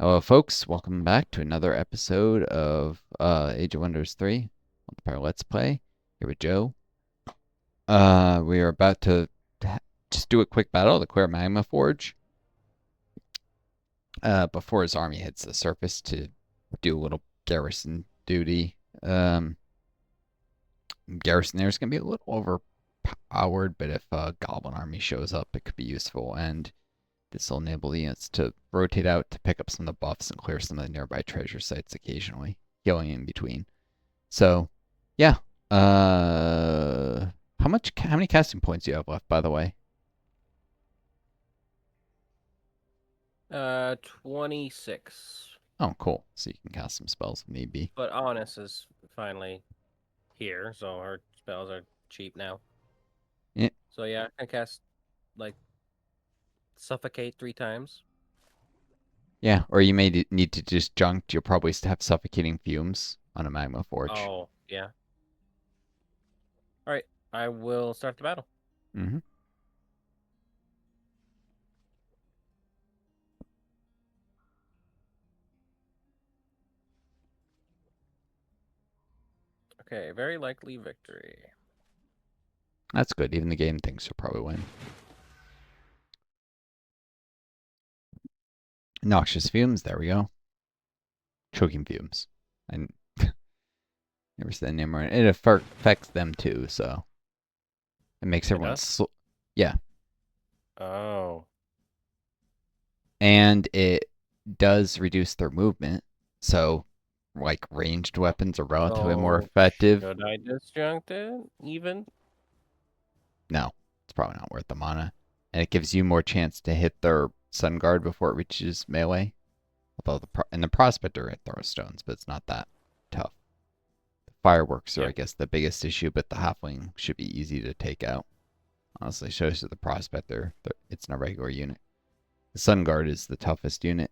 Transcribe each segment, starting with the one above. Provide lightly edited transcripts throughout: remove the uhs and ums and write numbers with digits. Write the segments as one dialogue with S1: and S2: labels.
S1: Hello, folks. Welcome back to another episode of Age of Wonders 3 Multiplayer Let's Play. Here with Joe. We are about to just do a quick battle to clear Magma Forge before his army hits the surface to do a little garrison duty. Garrison there is going to be a little overpowered, but if a Goblin army shows up, it could be useful, and this will enable the units to rotate out to pick up some of the buffs and clear some of the nearby treasure sites occasionally, healing in between. So, yeah. How many casting points do you have left, by the way?
S2: 26.
S1: Oh, cool. So you can cast some spells if need be.
S2: But Honest is finally here, so her spells are cheap now.
S1: Yeah,
S2: So yeah, I can cast, like, Suffocate 3 times.
S1: yeah. Or you may need to disjunct. You'll probably have suffocating fumes on a magma forge.
S2: Oh, yeah. Alright, I will start the battle.
S1: Mm-hmm.
S2: Okay, very likely victory.
S1: That's good. Even the game thinks you'll probably win. Noxious fumes. There we go. Choking fumes. And never said the name right. It affects them too, so it makes
S2: It
S1: everyone
S2: does?
S1: yeah.
S2: Oh.
S1: And it does reduce their movement. So, like, ranged weapons are relatively more
S2: So,
S1: effective.
S2: should I disjunct it, even?
S1: No, it's probably not worth the mana. And it gives you more chance to hit their Sun Guard before it reaches melee. Although the Prospector it throws stones, but it's not that tough. The fireworks are,
S2: Yeah.
S1: I guess, the biggest issue, but the Halfling should be easy to take out. Honestly, shows you the Prospector. It's not a regular unit. The Sun Guard is the toughest unit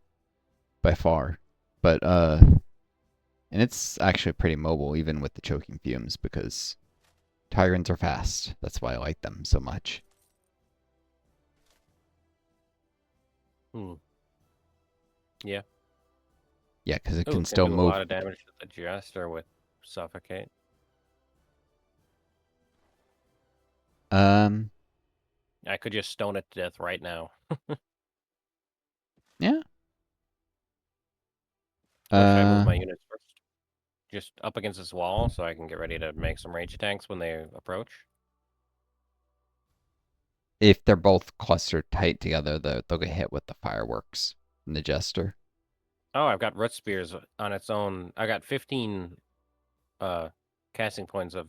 S1: by far. But and it's actually pretty mobile even with the choking fumes because Tyrants are fast. That's why I like them so much.
S2: Hmm. Yeah.
S1: Yeah, because it
S2: Ooh,
S1: can
S2: can
S1: still
S2: do a
S1: move.
S2: lot of damage to the Jester with Suffocate.
S1: Um,
S2: I could just stone it to death right now.
S1: yeah.
S2: Or should I move
S1: Uh,
S2: my units first? Just up against this wall so I can get ready to make some range attacks when they approach?
S1: if they're both clustered tight together, they'll get hit with the fireworks from the Jester.
S2: Oh, I've got Root Spears on its own. I got 15 uh casting points of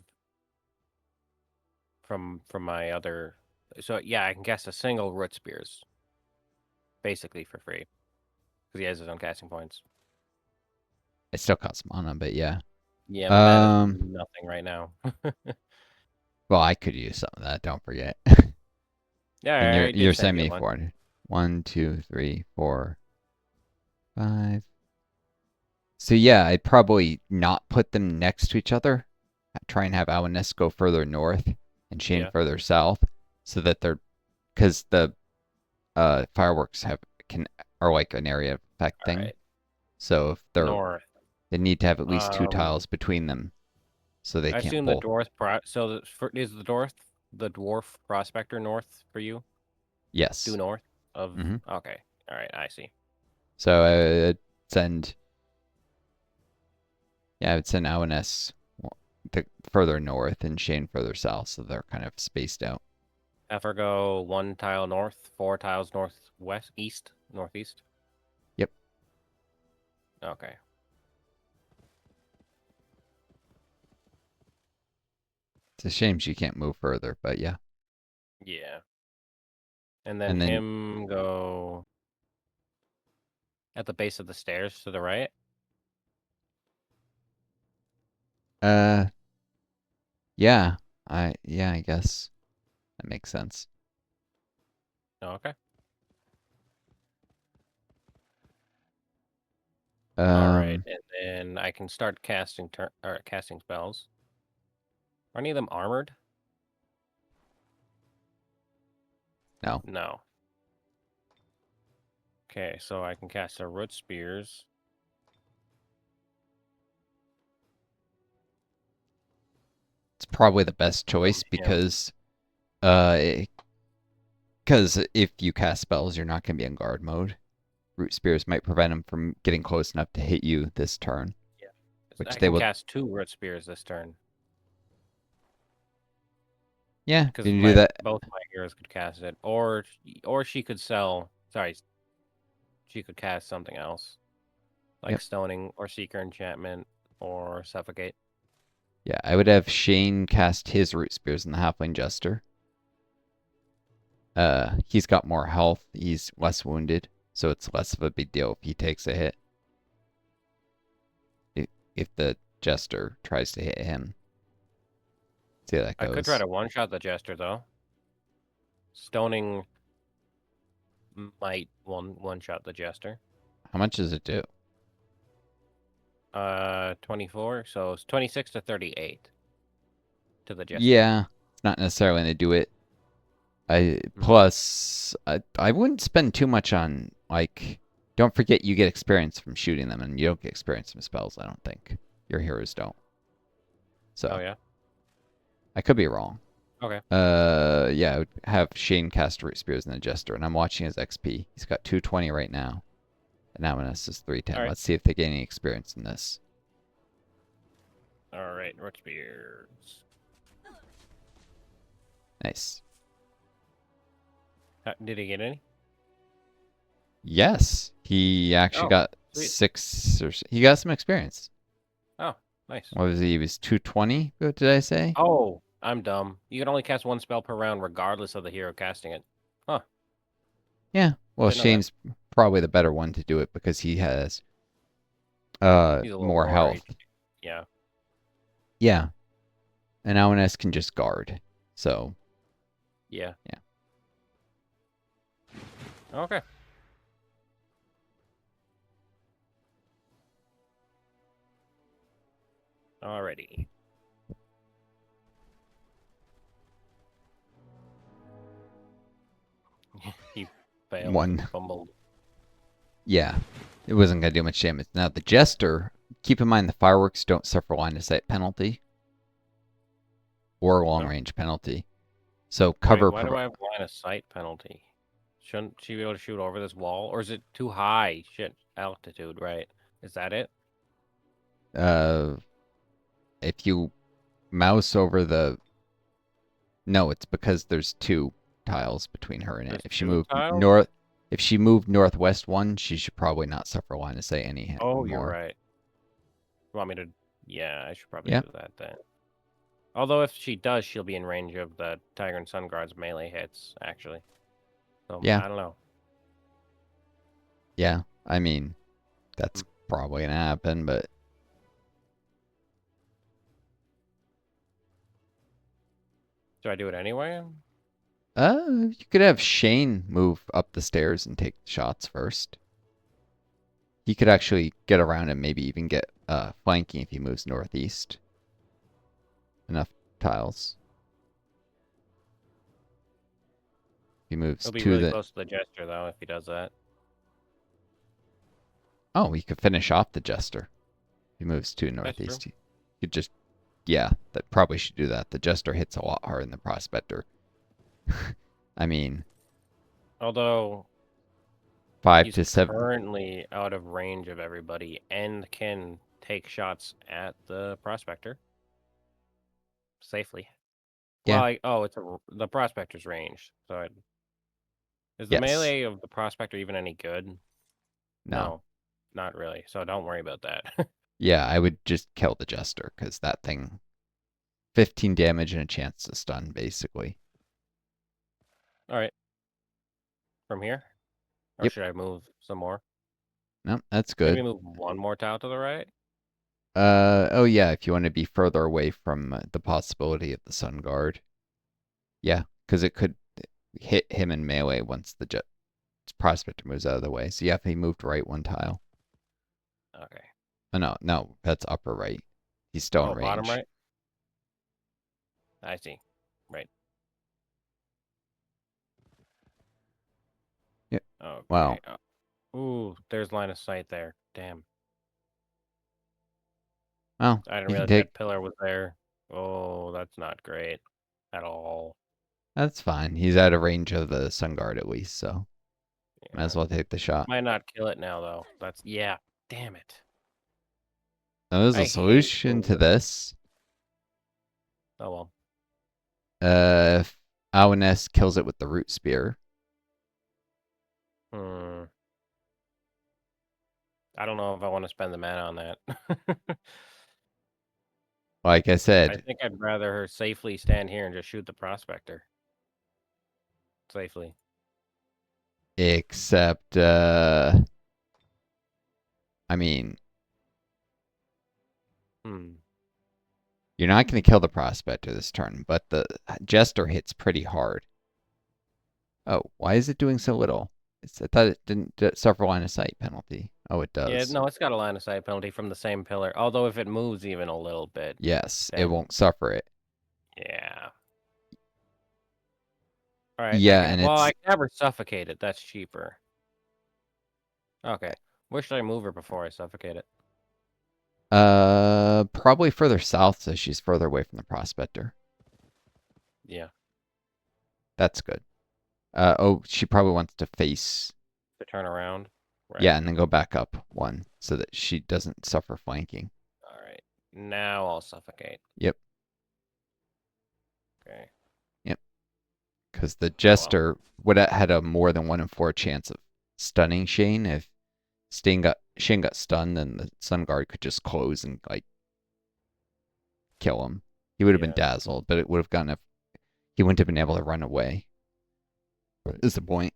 S2: from my other. So yeah, I can cast a single Root Spears basically for free because he has his own casting points.
S1: It still costs mana, but yeah.
S2: Yeah, mana is
S1: Um,
S2: nothing right now.
S1: well, I could use some of that. Don't forget. And
S2: Yeah,
S1: you're
S2: I did
S1: you're
S2: send
S1: sending
S2: you
S1: me
S2: one.
S1: for 1, 2, 3, 4, 5. So yeah, I'd probably not put them next to each other. Try and have Awanes go further north and Shane
S2: Yeah.
S1: further south, so that they're because the fireworks can are like an area effect
S2: All
S1: thing.
S2: right.
S1: So if
S2: North.
S1: they need to have at least two
S2: Um,
S1: tiles between them, so they
S2: I
S1: can't
S2: assume the
S1: both.
S2: dwarf. Is the dwarf prospector north for you? Due
S1: Yes.
S2: north of.
S1: Hmm.
S2: Okay. All right. I see.
S1: So I would send I would send Awanes further north and Shane further south, so they're kind of spaced out.
S2: Have her go 1 tile north, 4 tiles northwest, east, northeast.
S1: Yep.
S2: Okay.
S1: It's a shame she can't move further, but yeah.
S2: Yeah. And then
S1: And then
S2: him go at the base of the stairs to the right.
S1: uh I guess that makes sense.
S2: Oh, okay. All right.
S1: Um
S2: And then I can start casting spells. Are any of them armored?
S1: no.
S2: No. Okay, so I can cast a Root Spears.
S1: It's probably the best
S2: On
S1: choice
S2: him.
S1: uh, because if you cast spells, you're not going to be in guard mode. Root Spears might prevent him from getting close enough to hit you this turn,
S2: Yeah.
S1: which
S2: I
S1: they
S2: can
S1: will.
S2: cast 2 Root Spears this turn.
S1: Yeah,
S2: Because
S1: can you do that?
S2: both my heroes could cast it. Or she could sell. Sorry, she could cast something else. Like
S1: Yep.
S2: Stoning or Seeker Enchantment or Suffocate.
S1: Yeah, I would have Shane cast his Root Spears in the Halfling Jester. He's got more health. He's less wounded, so it's less of a big deal if he takes a hit. If the Jester tries to hit him, see how that
S2: I could try
S1: goes.
S2: to one-shot the Jester, though. Stoning might one-shot the Jester.
S1: How much does it do?
S2: 24, so it's 26 to 38 to the Jester.
S1: Yeah, it's not necessarily going to do it. I
S2: Mhm.
S1: plus I wouldn't spend too much on like. Don't forget you get experience from shooting them, and you don't get experience from spells. I don't think your heroes don't.
S2: Oh,
S1: So
S2: yeah?
S1: I could be wrong.
S2: Okay.
S1: Yeah, I would have Shane cast Root Spears in the Jester, and I'm watching his XP. He's got 220 right now, and Amonis is 310.
S2: Alright.
S1: Let's see if they gain any experience in this.
S2: Alright, Root Spears.
S1: Nice.
S2: Did he get any?
S1: Yes, he actually
S2: Oh,
S1: got
S2: sweet.
S1: he got some experience.
S2: Oh, nice.
S1: What was he? He was 220. What did I say?
S2: Oh, I'm dumb. You can only cast 1 spell per round regardless of the hero casting it. Huh,
S1: Yeah. Well,
S2: didn't know that.
S1: Shane's probably the better one to do it because he has
S2: He's a little
S1: more
S2: more
S1: health.
S2: HP. Yeah.
S1: Yeah. And Amonis can just guard. So,
S2: Yeah.
S1: yeah.
S2: Okay. Alrighty. He failed.
S1: One.
S2: Fumbled.
S1: Yeah. It wasn't going to do much damage. Now, the Jester, keep in mind the fireworks don't suffer line of sight penalty or long
S2: No?
S1: range penalty. So,
S2: Wait,
S1: cover.
S2: why do I have line of sight penalty? Shouldn't she be able to shoot over this wall? Or is it too high? Shit, altitude, right? Is that it?
S1: Uh, if you mouse over the. No, it's because there's two tiles between her and it.
S2: There's 2 tiles?
S1: If she moved northwest one, she should probably not suffer line to say any
S2: Oh, you're
S1: more.
S2: right. You want me to... Yeah, I should probably
S1: Yeah,
S2: do that then. Although if she does, she'll be in range of the Tiger and Sun Guard's melee hits, actually. So,
S1: yeah,
S2: I don't know.
S1: yeah. I mean, that's
S2: Hmm.
S1: probably gonna happen, but
S2: Do I do it anyway?
S1: you could have Shane move up the stairs and take shots first. He could actually get around and maybe even get flanking if he moves northeast. Enough tiles. He moves
S2: He'll be
S1: to
S2: really
S1: the.
S2: close to the Jester, though, if he does that.
S1: Oh, he could finish off the Jester. He moves to
S2: That's true.
S1: northeast. He could just. Yeah, that probably should do that. The Jester hits a lot harder than the Prospector. I mean,
S2: Although,
S1: 5
S2: he's
S1: to 7.
S2: currently out of range of everybody and can take shots at the Prospector safely.
S1: Yeah.
S2: Well, the Prospector's ranged, so is the
S1: Yes.
S2: melee of the Prospector even any good?
S1: No.
S2: No, not really, so don't worry about that.
S1: Yeah, I would just kill the Jester because that thing 15 damage and a chance to stun, basically.
S2: Alright, from here? Or
S1: Yep.
S2: should I move some more?
S1: No, that's
S2: Maybe
S1: good.
S2: move one more tile to the right?
S1: Oh yeah, if you want to be further away from the possibility of the Sun Guard. Yeah, because it could hit him in melee once the Prospector moves out of the way. So yeah, if he moved right one tile.
S2: Okay.
S1: Oh no, no, that's upper right. He's still in
S2: Oh, bottom
S1: range.
S2: right? I see. Right.
S1: Yep.
S2: Okay.
S1: Well,
S2: Ooh, there's line of sight there. Damn.
S1: Well,
S2: I didn't
S1: you can
S2: realize
S1: take.
S2: that pillar was there. Oh, that's not great at all.
S1: That's fine. He's out of range of the sun guard at least, so might
S2: Yeah.
S1: as well take the shot.
S2: Might not kill it now though. Yeah. Damn it.
S1: Now, there's a
S2: I hate
S1: solution to
S2: moving.
S1: this.
S2: Oh well.
S1: If Awanes kills it with the root spear.
S2: Hmm. I don't know if I want to spend the mana on that.
S1: Like I
S2: I
S1: said,
S2: think I'd rather her safely stand here and just shoot the prospector. Safely.
S1: except, I mean,
S2: Hmm.
S1: you're not going to kill the prospector this turn, but the jester hits pretty hard. Oh, why is it doing so little? I thought it didn't suffer line of sight penalty. Oh, it
S2: Yeah,
S1: does.
S2: no, it's got a line of sight penalty from the same pillar. Although if it moves even a little bit,
S1: Yes, it
S2: then
S1: won't suffer it.
S2: yeah. All right, I
S1: Yeah,
S2: can.
S1: and
S2: Well,
S1: it's
S2: I can have her suffocate it. That's cheaper. Okay. Where should I move her before I suffocate it?
S1: probably further south, so she's further away from the prospector.
S2: Yeah,
S1: That's good. Oh, she probably wants to face,
S2: to turn around. Right.
S1: yeah, and then go back up one so that she doesn't suffer flanking.
S2: All right. Now I'll suffocate.
S1: Yep,
S2: Okay.
S1: yep. Because the
S2: Oh well.
S1: jester would have had a more than 1 in 4 chance of stunning Shane. If Shane got stunned, then the sun guard could just close and like kill him. He would have been
S2: Yeah.
S1: dazzled, but it would have gone if he wouldn't have been able to run away. Is the point?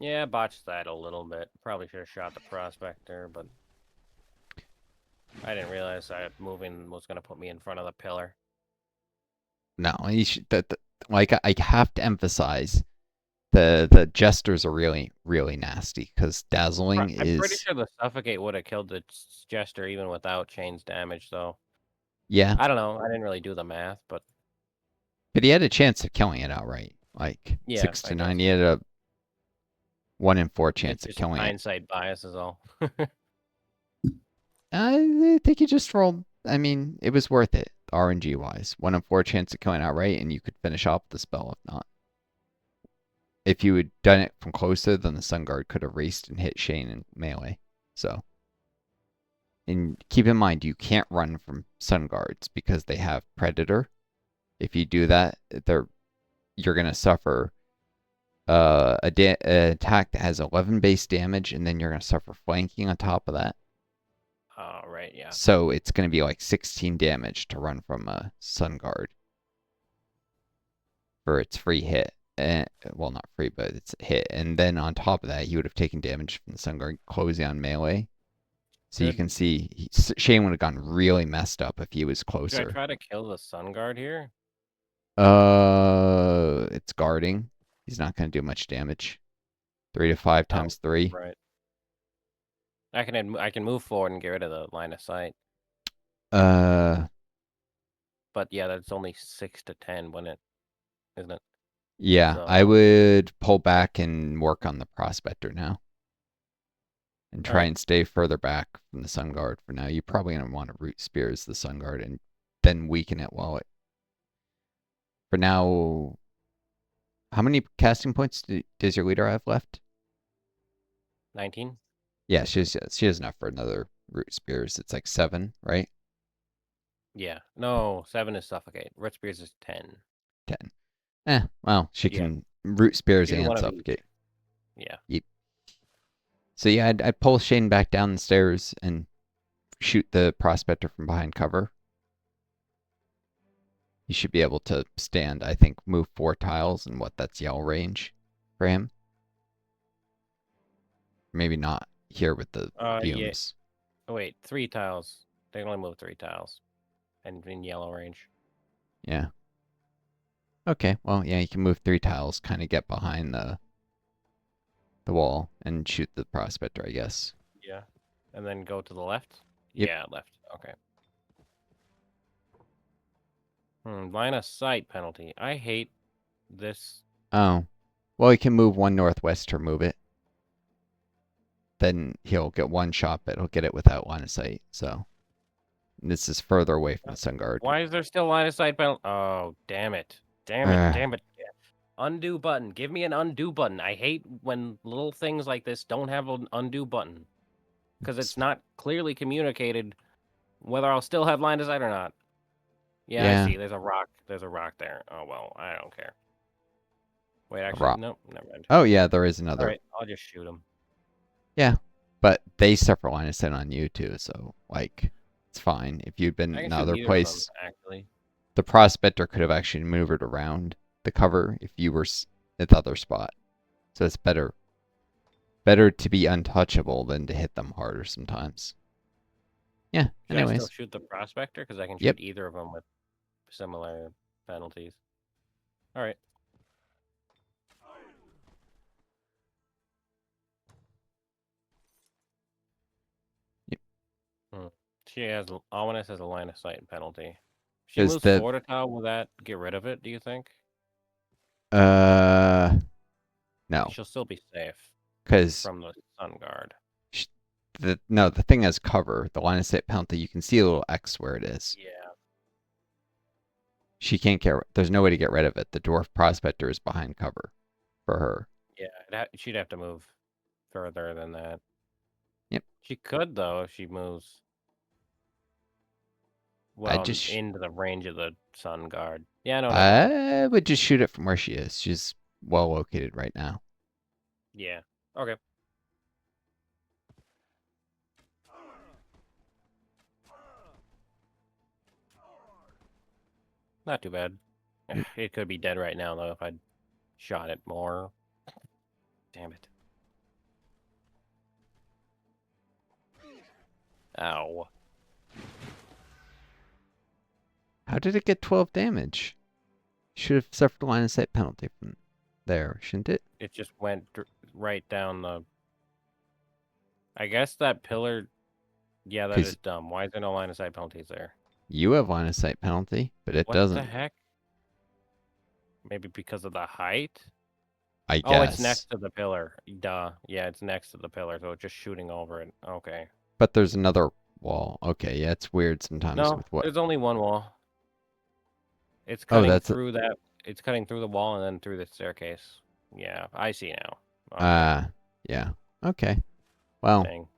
S2: Yeah, botched that a little bit. Probably should have shot the prospector, but I didn't realize that moving was gonna put me in front of the pillar.
S1: No, he should, like I have to emphasize the jesters are really nasty because dazzling
S2: I'm pretty
S1: is
S2: sure the suffocate would have killed the jester even without chains damage, though.
S1: yeah,
S2: I don't know. I didn't really do the math, but
S1: but he had a chance of killing it outright, like
S2: yeah,
S1: six
S2: I
S1: to nine.
S2: guess
S1: He had a 1 in 4 chance
S2: it's
S1: of
S2: just
S1: killing it.
S2: hindsight bias is all.
S1: I think he just rolled. I mean, it was worth it RNG wise. 1 in 4 chance of killing outright, and you could finish off the spell if not. If you had done it from closer, then the Sun Guard could have raced and hit Shane in melee. So, and keep in mind, you can't run from Sun Guards because they have Predator. If you do that, you're gonna suffer an attack that has 11 base damage, and then you're gonna suffer flanking on top of that.
S2: Oh, right, yeah.
S1: So it's gonna be like 16 damage to run from a Sun Guard for its free hit. Well, not free, but it's a hit. And then on top of that, he would have taken damage from the Sun Guard closing on melee. So you
S2: Should
S1: can see Shane would have gotten really messed up if he was
S2: should I
S1: closer.
S2: try to kill the sun guard here?
S1: It's guarding. He's not going to do much damage. 3 to 5
S2: Oh,
S1: times 3.
S2: right. I can move forward and get rid of the line of sight.
S1: Uh,
S2: But yeah, that's only 6 to 10, wouldn't it? Isn't it?
S1: yeah, I
S2: So,
S1: would pull back and work on the prospector now. And
S2: all
S1: try
S2: right.
S1: and stay further back from the Sun Guard for now. You're probably going to want to root spears the Sun Guard and then weaken it while it. For now, how many casting points does your leader have left?
S2: 19?
S1: Yeah, she has enough for another root spears. It's like 7, right?
S2: Yeah. No, 7 is suffocate. Root spears is 10.
S1: 10. Well, she
S2: Yeah.
S1: can root spears
S2: You do
S1: and
S2: one of each.
S1: suffocate.
S2: Yeah.
S1: Yep. So yeah, I'd pull Shane back down the stairs and shoot the prospector from behind cover. He should be able to stand, I think, move 4 tiles and that's yell range for him. Maybe not here with the
S2: Yeah.
S1: fumes.
S2: Oh, wait, 3 tiles. They can only move 3 tiles. And in yellow range.
S1: Yeah. Okay, well, yeah, you can move 3 tiles, kind of get behind the wall and shoot the prospector, I guess.
S2: Yeah. And then go to the left?
S1: Yep.
S2: Yeah, left. Okay. Line of sight penalty. I hate this.
S1: Oh. Well, you can move 1 northwest to remove it. then he'll get one shot, but he'll get it without line of sight. So this is further away from the sun guard.
S2: Why is there still line of sight penalty? Oh, damn it. Damn it.
S1: Uh,
S2: Damn it. Undo button. Give me an undo button. I hate when little things like this don't have an undo button. Because it's not clearly communicated whether I'll still have line of sight or not. Yeah, I
S1: yeah,
S2: see. There's a rock. There's a rock there. Oh, well, I don't care. Wait,
S1: a
S2: actually,
S1: rock.
S2: nope, never mind.
S1: Oh yeah, there is
S2: All
S1: another.
S2: right, I'll just shoot him.
S1: Yeah, but they suffer line of sight on you too, so like it's fine. If you'd been
S2: I
S1: in
S2: can shoot
S1: another
S2: neither of them,
S1: place,
S2: actually.
S1: the prospector could have actually maneuvered around the cover if you were at the other spot. So it's better to be untouchable than to hit them harder sometimes. Yeah.
S2: Should I still
S1: Anyways.
S2: shoot the prospector? Because I can
S1: Yep.
S2: shoot either of them with similar penalties. All right.
S1: Yep.
S2: She has Ominous has a line of sight penalty. If she
S1: Is
S2: moves
S1: the
S2: forward a tile, will that get rid of it? Do you think?
S1: no,
S2: She'll still be safe
S1: because
S2: from the sun guard.
S1: the thing has cover. The line of sight penalty. You can see a little X where it is.
S2: Yeah.
S1: She can't get. There's no way to get rid of it. The dwarf prospector is behind cover for her.
S2: Yeah. She'd have to move further than that.
S1: Yep.
S2: She could though if she moves into the range of the sun guard. Yeah. No. Never mind.
S1: I would just shoot it from where she is. She's well located right now.
S2: Yeah. Okay. Not too bad. It could be dead right now, though, if I'd shot it more. Damn it. Ow.
S1: How did it get 12 damage? Should have suffered a line of sight penalty from there, shouldn't it?
S2: It just went right down the... I guess that pillar... Yeah, that is dumb. Why is there no line of sight penalties there?
S1: You have line of sight penalty, but it doesn't.
S2: What the heck? Maybe because of the height?
S1: I
S2: Oh,
S1: guess.
S2: it's next to the pillar. Duh. Yeah, it's next to the pillar, so it's just shooting over it. Okay.
S1: But there's another wall. Okay, yeah, it's weird sometimes
S2: No,
S1: with what.
S2: there's only one wall. It's cutting
S1: that's
S2: through that. It's cutting through the wall and then through the staircase. Yeah, I see now.
S1: Okay. Yeah. Okay. Well.
S2: Thing.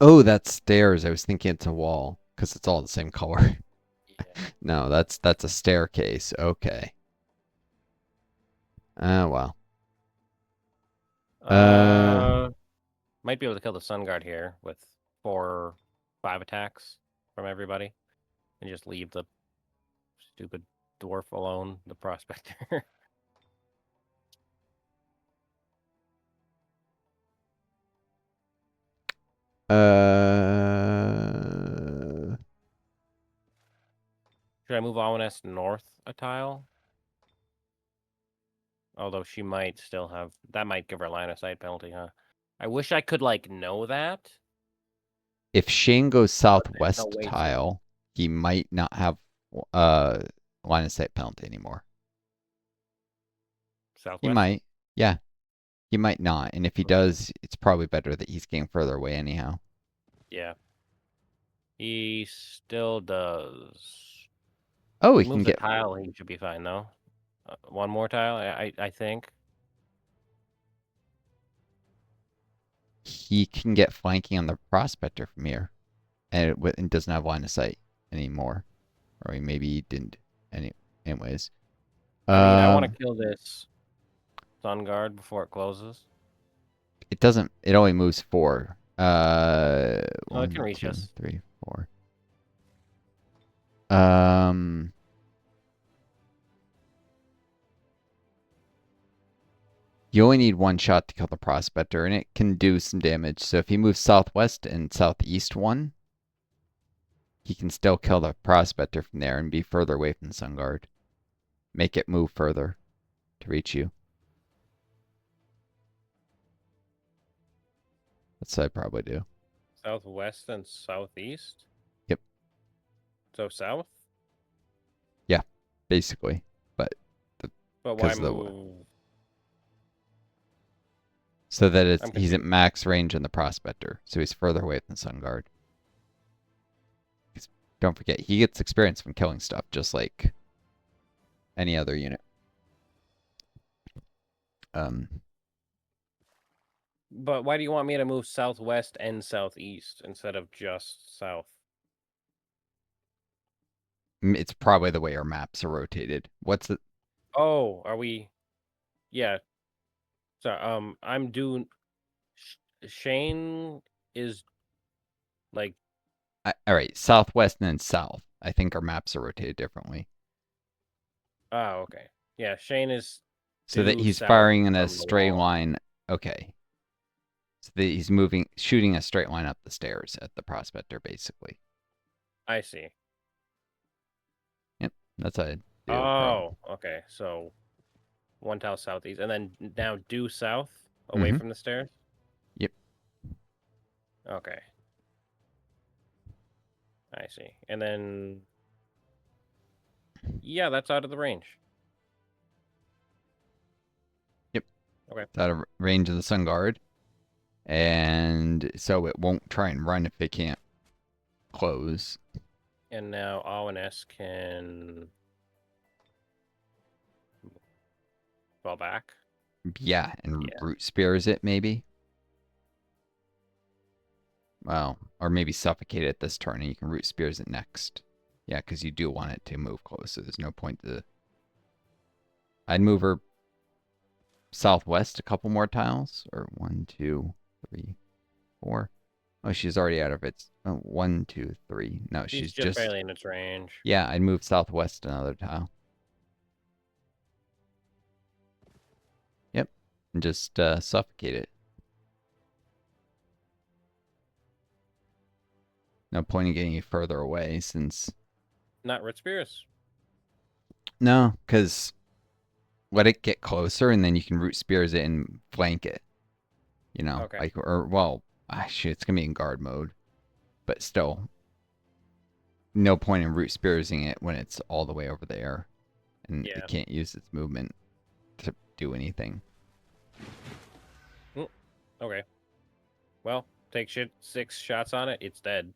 S1: Oh, that's stairs. I was thinking it's a wall because it's all the same color.
S2: Yeah.
S1: No, that's a staircase. Okay. Well.
S2: Might be able to kill the sun guard here with 4 or 5 attacks from everybody, and just leave the stupid dwarf alone, the prospector. Should I move Ominous north a tile? Although she might still have... That might give her a line of sight penalty, huh? I wish I could, like, know that.
S1: If Shane goes southwest
S2: no way
S1: tile, he might not have line of sight penalty anymore.
S2: Southwest?
S1: He might. Yeah. He might not. And if he does, it's probably better that he's getting further away anyhow.
S2: Yeah. He still does.
S1: Oh,
S2: he
S1: he
S2: moves
S1: can
S2: a
S1: get
S2: tile, he should be fine, though. One more tile, I think.
S1: he can get flanking on the prospector from here, and it doesn't have line of sight anymore, or maybe he didn't. Anyways,
S2: I mean, I want to kill this sun guard before it closes.
S1: It doesn't. It only moves 4.
S2: Oh, it can
S1: 1,
S2: reach
S1: 2,
S2: us.
S1: 3, 4. You only need 1 shot to kill the prospector, and it can do some damage. So if he moves southwest and southeast 1, he can still kill the prospector from there and be further away from the sun guard. Make it move further to reach you. That's what I'd probably do.
S2: Southwest and southeast?
S1: Yep.
S2: So south?
S1: Yeah, basically. But
S2: why move?
S1: So that
S2: I'm
S1: he's at
S2: confused.
S1: max range on the prospector, so he's further away from the sun guard. 'Cause don't forget, he gets experience from killing stuff, just like any other unit. Um,
S2: But why do you want me to move southwest and southeast instead of just south?
S1: it's probably the way our maps are rotated. What's the?
S2: Oh, are we? Yeah. So I'm doing. Shane is like.
S1: All right, southwest and then south. I think our maps are rotated differently,
S2: Oh, okay. Yeah, Shane is
S1: so that
S2: due
S1: he's
S2: south
S1: firing in a
S2: from the
S1: straight
S2: wall.
S1: line. Okay, so that he's moving, shooting a straight line up the stairs at the prospector, basically.
S2: I see.
S1: Yep, that's how I do it, probably.
S2: Oh, okay. So one tile southeast, and then now due south away
S1: Mm-hmm.
S2: from the stairs.
S1: Yep.
S2: Okay, I see. And then yeah, that's out of the range.
S1: Yep.
S2: Okay.
S1: It's out of range of the sun guard, and so it won't try and run if it can't close.
S2: And now O and S can fall back.
S1: Yeah, and
S2: Yeah.
S1: root spears it maybe. Well, or maybe suffocate it this turn, and you can root spears it next. Yeah, because you do want it to move close, so there's no point to. I'd move her southwest a couple more tiles, or 1, 2, 3, 4. Oh, she's already out of its. Oh, 1, 2, 3. No,
S2: She's
S1: she's
S2: just
S1: just.
S2: barely in its range.
S1: Yeah, I'd move southwest another tile. Yep, and just suffocate it. No point in getting you further away since.
S2: Not Red Spears.
S1: No, because let it get closer, and then you can root spears it and flank it.
S2: Okay.
S1: Like, or, well, actually, it's going to be in guard mode, but still, no point in root spearsing it when it's all the way over there and it
S2: Yeah.
S1: can't use its movement to do anything.
S2: Okay. Well, take 6 shots on it. It's dead.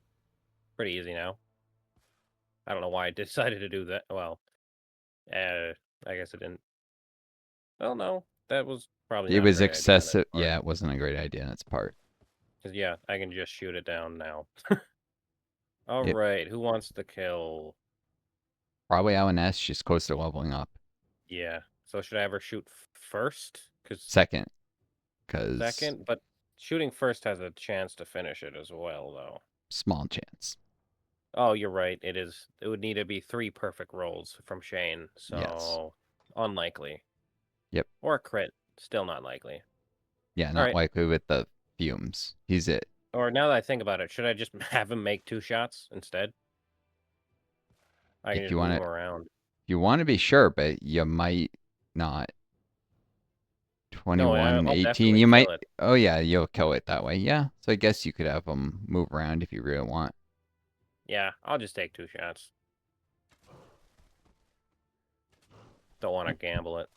S2: Pretty easy now. I don't know why I decided to do that. Well, I guess it didn't. Oh no, that was probably
S1: It
S2: not a
S1: was
S2: great idea on its
S1: excessive.
S2: part.
S1: Yeah, it wasn't a great idea on its part.
S2: 'Cause yeah, I can just shoot it down now. All
S1: It
S2: right, who wants the kill?
S1: probably LNS just close to leveling up.
S2: Yeah. So should I ever shoot first? Cause
S1: Second, because
S2: second, but shooting first has a chance to finish it as well, though.
S1: small chance.
S2: Oh, you're right. It is. It would need to be 3 perfect rolls from Shane,
S1: Yes.
S2: so unlikely.
S1: Yep.
S2: Or a crit, still not likely.
S1: Yeah,
S2: All
S1: not
S2: right.
S1: likely with the fumes. He's it.
S2: Or now that I think about it, should I just have him make 2 shots instead? I can
S1: If
S2: just
S1: you
S2: move
S1: want
S2: him
S1: to,
S2: around.
S1: you want to be sure, but you might not.
S2: No,
S1: 21,
S2: I'll
S1: 18.
S2: definitely
S1: You
S2: kill
S1: might.
S2: it.
S1: Oh, yeah, you'll kill it that way. Yeah. So I guess you could have them move around if you really want.
S2: Yeah, I'll just take 2 shots. Don't want to gamble it.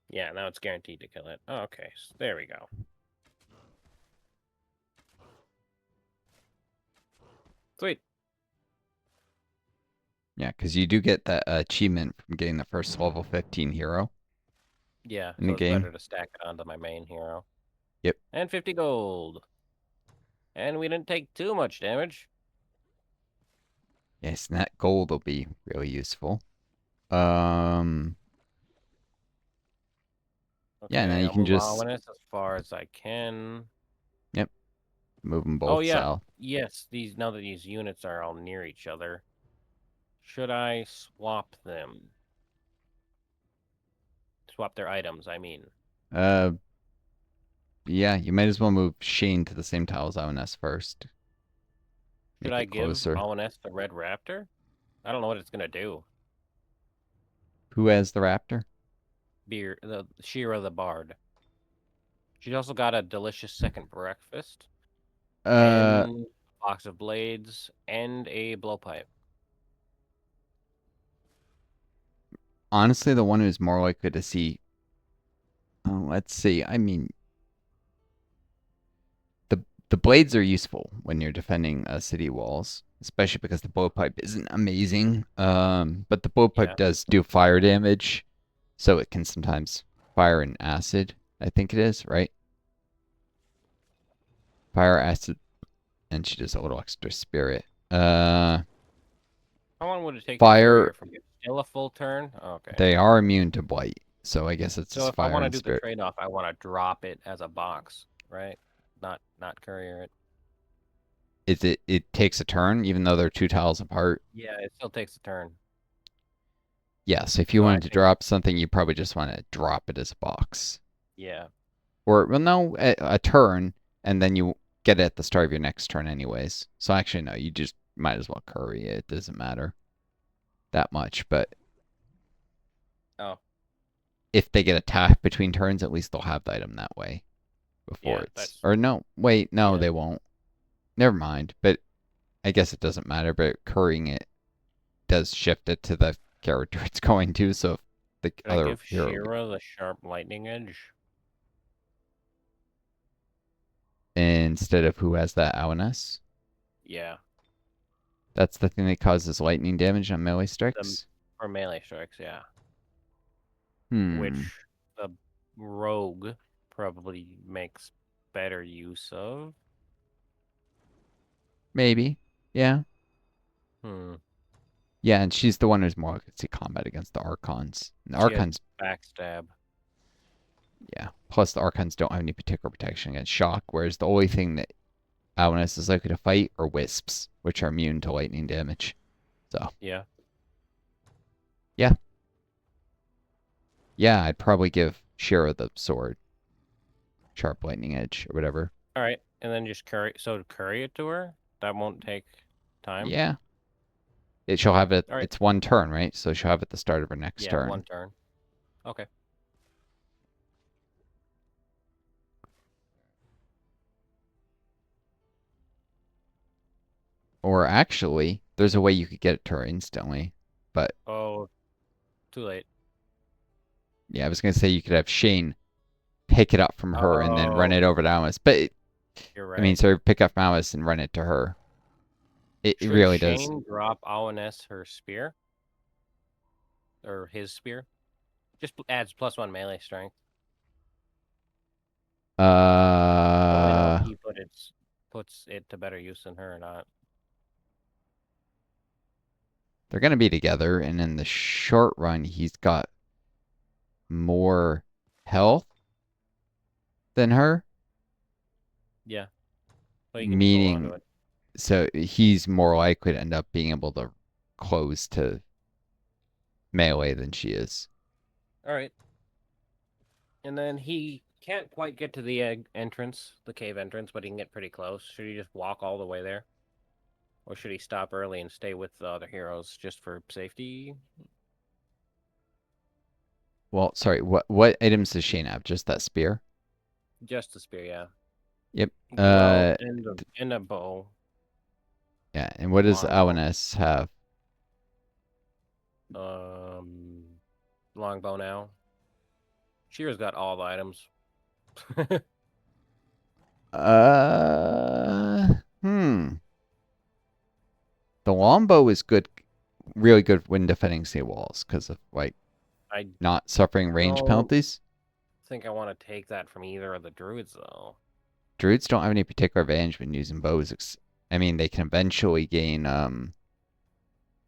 S2: Yeah, now it's guaranteed to kill it. Oh, okay, so there we go. Sweet.
S1: Yeah, because you do get that achievement from getting the first level 15 hero
S2: Yeah,
S1: in the
S2: so it's
S1: game.
S2: better to stack it onto my main hero.
S1: Yep.
S2: And 50 gold. And we didn't take too much damage.
S1: Yes, and that gold will be really useful. Um, yeah, now
S2: Okay,
S1: you
S2: I'll
S1: can
S2: move
S1: just,
S2: Ominous as far as I can.
S1: yep, move them
S2: Oh,
S1: both
S2: yeah.
S1: south.
S2: Yes, now that these units are all near each other, should I swap them? Swap their items, I mean.
S1: Uh, yeah, you might as well move Shane to the same tile as ONS first.
S2: Should
S1: Make
S2: I
S1: it
S2: give
S1: closer.
S2: ONS the Red Raptor? I don't know what it's gonna do.
S1: Who has the raptor?
S2: The Shira the Bard. She's also got a delicious second breakfast
S1: Uh,
S2: and a box of blades and a blowpipe.
S1: honestly, the one who's more likely to see Let's see. I mean, the blades are useful when you're defending city walls, especially because the blowpipe isn't amazing. But the blowpipe
S2: Yeah.
S1: does do fire damage, so it can sometimes fire an acid. I think it is right. Fire acid, and she does a little extra spirit.
S2: How long would it take to courier
S1: Fire.
S2: from you? Still a full turn? Okay.
S1: They are immune to blight, so I guess it's
S2: So
S1: just
S2: if I
S1: fire
S2: want to
S1: and
S2: do the
S1: spirit.
S2: trade-off, I want to drop it as a box, right? Not courier it.
S1: It takes a turn, even though they're 2 tiles apart.
S2: Yeah, it still takes a turn.
S1: Yes, if you
S2: So I
S1: wanted to
S2: think,
S1: drop something, you probably just want to drop it as a box.
S2: yeah.
S1: Or, well, no, a turn, and then you get it at the start of your next turn, anyways. So actually, no, you just might as well curry it. It doesn't matter that much. But
S2: Oh,
S1: if they get attacked between turns, at least they'll have the item that way before
S2: yeah,
S1: it's.
S2: that's,
S1: Or no, wait, no,
S2: yeah.
S1: they won't. Never mind. But I guess it doesn't matter. But currying it does shift it to the character it's going to. So if the
S2: Should I
S1: other
S2: give
S1: hero
S2: Shira the sharp lightning edge?
S1: instead of who has that awareness.
S2: Yeah.
S1: That's the thing that causes lightning damage on melee
S2: The
S1: strikes.
S2: for melee strikes, yeah.
S1: Hmm.
S2: Which the rogue probably makes better use of.
S1: Maybe. Yeah.
S2: Hmm.
S1: Yeah, and she's the one who's more likely to see combat against the Archons. And the
S2: She has
S1: Archons,
S2: backstab.
S1: yeah. Plus, the Archons don't have any particular protection against shock, whereas the only thing that Awareness is likely to fight are Wisps, which are immune to lightning damage. So,
S2: Yeah.
S1: yeah. Yeah, I'd probably give Shira the sword. Sharp Lightning Edge, or whatever.
S2: All right, and then just curry. So curry it to her. That won't take time.
S1: Yeah. She'll have it.
S2: All right.
S1: It's one turn, right? So she'll have it at the start of her next
S2: Yeah,
S1: turn.
S2: one turn. Okay.
S1: Or actually, there's a way you could get it to her instantly. But
S2: Oh, too late.
S1: yeah, I was gonna say you could have Shane pick it up from her and then run
S2: Oh,
S1: it over to Alice. But
S2: you're
S1: I mean,
S2: right.
S1: sort of pick up Alice and run it to her. It
S2: Should
S1: really does.
S2: Shane drop Awaness her spear or his spear? Just adds +1 melee strength. I don't really know if
S1: Uh,
S2: he puts it to better use than her or not.
S1: they're gonna be together, and in the short run, he's got more health than her,
S2: Yeah, but you can just hold on to
S1: meaning
S2: it.
S1: so he's more likely to end up being able to close to melee than she is.
S2: All right. And then he can't quite get to the entrance, the cave entrance, but he can get pretty close. Should he just walk all the way there? Or should he stop early and stay with the other heroes just for safety?
S1: Well, sorry, what items does Shane have? Just that spear?
S2: Just the spear, yeah.
S1: Yep.
S2: Well, and a bow,
S1: Yeah, and what does
S2: longbow.
S1: Awareness have?
S2: Um, longbow now. Shira's got all the items.
S1: Uh, hmm. The longbow is good, really good when defending sea walls because of like
S2: I
S1: not suffering range
S2: don't
S1: penalties.
S2: think I want to take that from either of the druids, though.
S1: Druids don't have any particular advantage when using bows. I mean, they can eventually gain.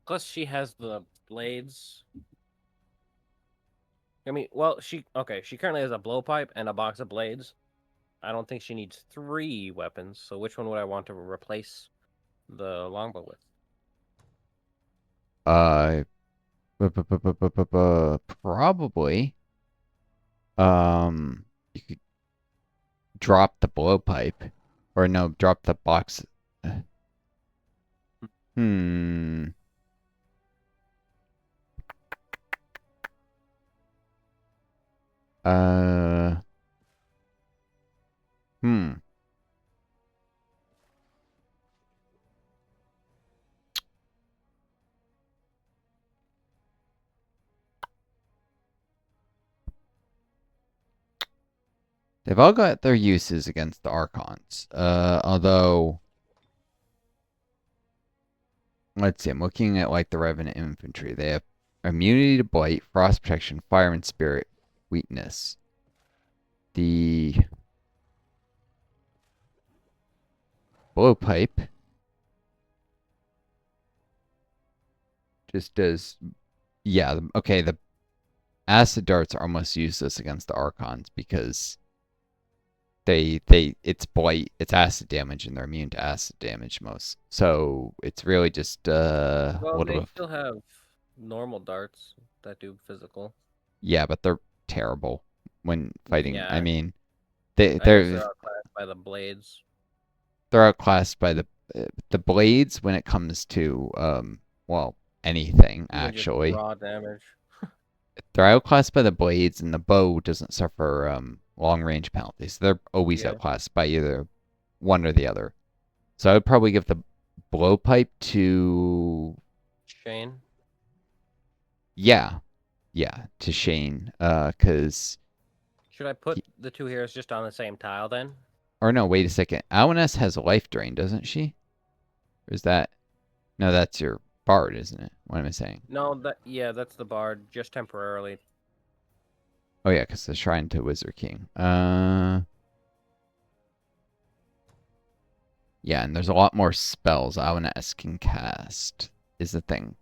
S2: Plus, she has the blades. I mean, well, she currently has a blowpipe and a box of blades. I don't think she needs 3 weapons, so which one would I want to replace the longbow with?
S1: Uh, probably. You could drop the blowpipe, or no, drop the box. Hmm. Uh. Hmm. They've all got their uses against the Archons. Although, let's see, I'm looking at like the Revenant Infantry. They have immunity to blight, frost protection, fire and spirit weakness. The blowpipe just does, yeah, okay, the acid darts are almost useless against the Archons because it's blight, it's acid damage, and they're immune to acid damage most. So it's really just a
S2: Well,
S1: little
S2: they
S1: bit of,
S2: still have normal darts that do physical.
S1: yeah, but they're terrible when fighting. I
S2: Yeah,
S1: mean,
S2: I guess
S1: they're
S2: they're outclassed by the blades.
S1: they're outclassed by the blades when it comes to well, anything
S2: Even just
S1: actually.
S2: raw damage.
S1: They're outclassed by the blades, and the bow doesn't suffer long range penalties. They're always
S2: Yeah,
S1: outclassed by either one or the other. So I would probably give the blowpipe to,
S2: Shane.
S1: yeah, yeah, to Shane. Cause
S2: Should I put the two heroes just on the same tile then?
S1: or no, wait a second. Alaness has a life drain, doesn't she? Or is that no? That's your bard, isn't it? What am I saying?
S2: No, that's the bard, just temporarily.
S1: Oh yeah, because the shrine to Wizard King. Yeah, and there's a lot more spells Alaness can cast. Is the thing.